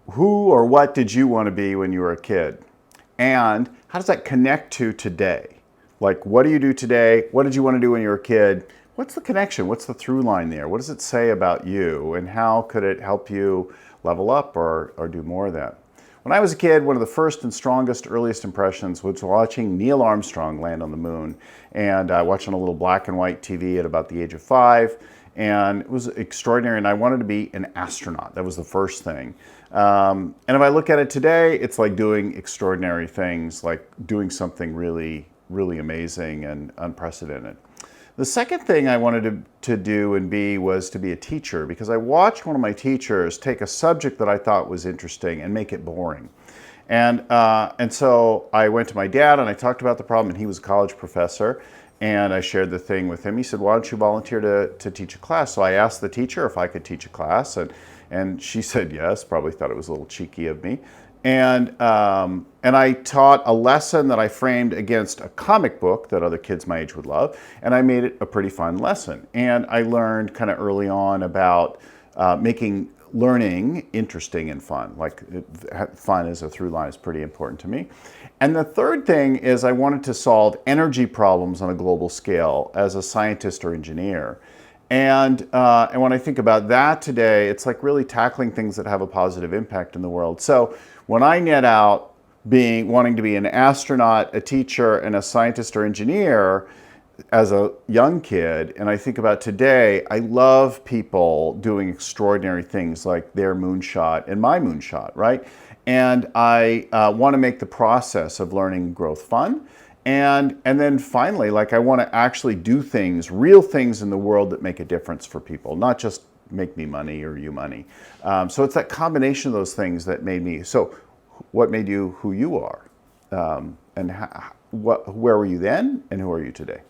who or what did you want to be when you were a kid? And how does that connect to today? Like, what do you do today? What did you want to do when you were a kid? What's the connection? What's the through line there? What does it say about you? And how could it help you level up or do more of that? When I was a kid, one of the first and strongest, earliest impressions was watching Neil Armstrong land on the moon. And I watched on a little black and white TV at about the age of 5. And it was extraordinary. And I wanted to be an astronaut. That was the first thing. And if I look at it today, it's like doing extraordinary things, like doing something really, really amazing and unprecedented. The second thing I wanted to do and be was to be a teacher, because I watched one of my teachers take a subject that I thought was interesting and make it boring. And so I went to my dad and I talked about the problem, and he was a college professor, and I shared the thing with him. He said, why don't you volunteer to teach a class? So I asked the teacher if I could teach a class, and she said yes, probably thought it was a little cheeky of me. And I taught a lesson that I framed against a comic book that other kids my age would love, and I made it a pretty fun lesson. And I learned kind of early on about making learning interesting and fun. Like fun as a through line is pretty important to me. And the third thing is I wanted to solve energy problems on a global scale as a scientist or engineer. And when I think about that today, it's like really tackling things that have a positive impact in the world. So when I net out wanting to be an astronaut, a teacher, and a scientist or engineer as a young kid, and I think about today, I love people doing extraordinary things like their moonshot and my moonshot, right? And I want to make the process of learning growth fun. And then finally, like I want to actually do things, real things in the world that make a difference for people, not just make me money or you money. So it's that combination of those things that made me. So, what made you who you are, and where were you then, and who are you today?